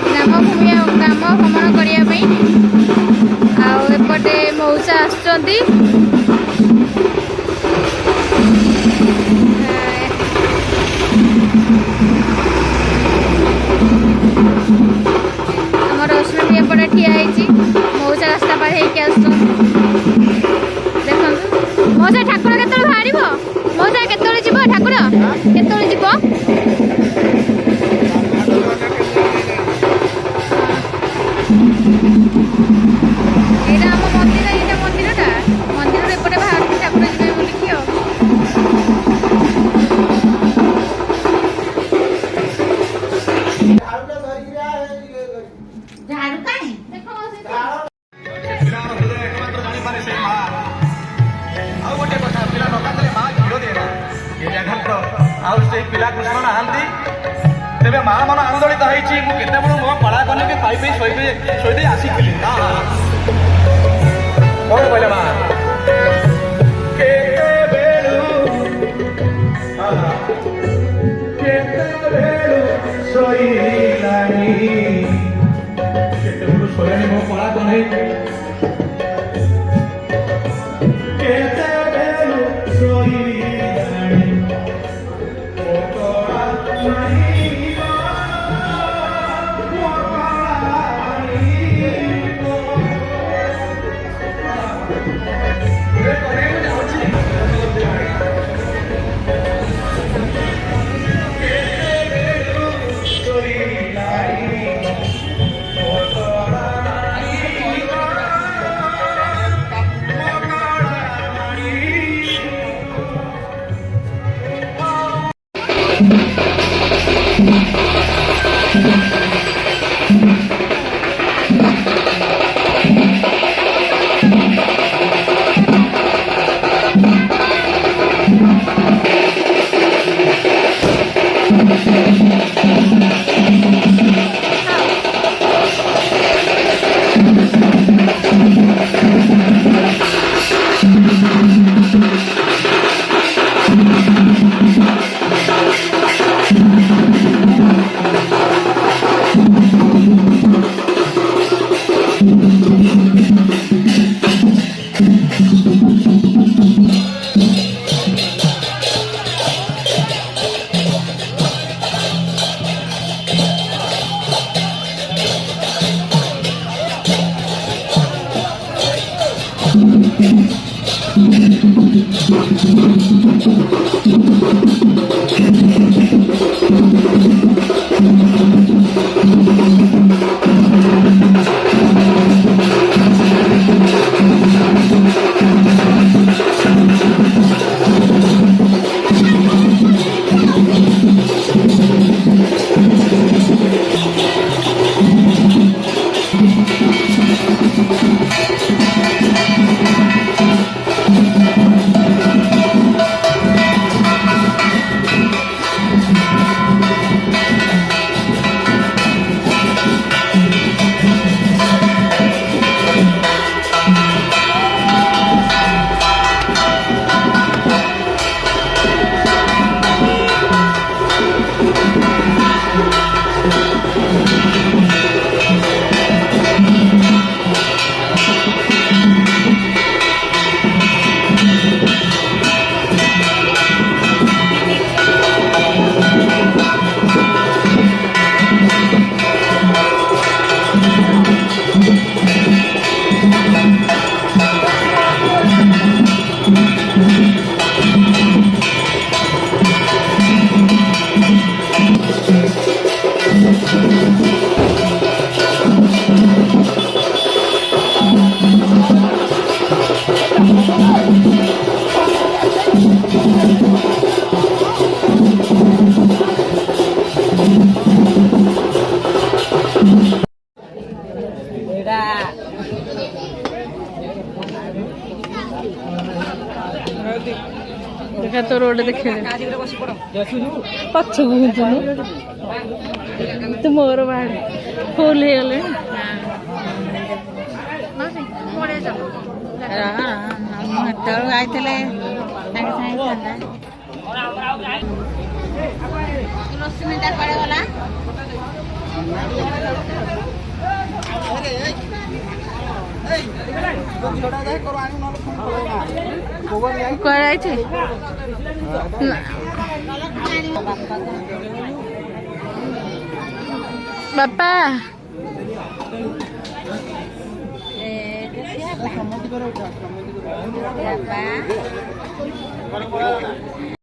ग्राम भ्रमण करने आपटे मौसा आसुच्चंती रश्मि भी एपटे ठिया मौसा रास्ता पार होकर आस देखो मौसा ठाकुर केत बाहर मौसा केत जीव ठाकुर केत जीव यहाँ आम मंदिर यहाँ मंदिरटा मंदिर एपटे बाहर ठाकुर जी बोलिकी पिला कृष्ण नहांती तेरे माँ मन आंदोलित होती केते बड़ मो कला कने के खाई शोदे आसी कौन कहले माँ सोयानी मो कला कने देखा तो रोड देखे पछ तो मोर बाहर फुल हो गले आई ରଶ୍ମିତା କୁଆଡେ ଗଲା? କୁଆଡେ ଯାଇଛି? ବାପା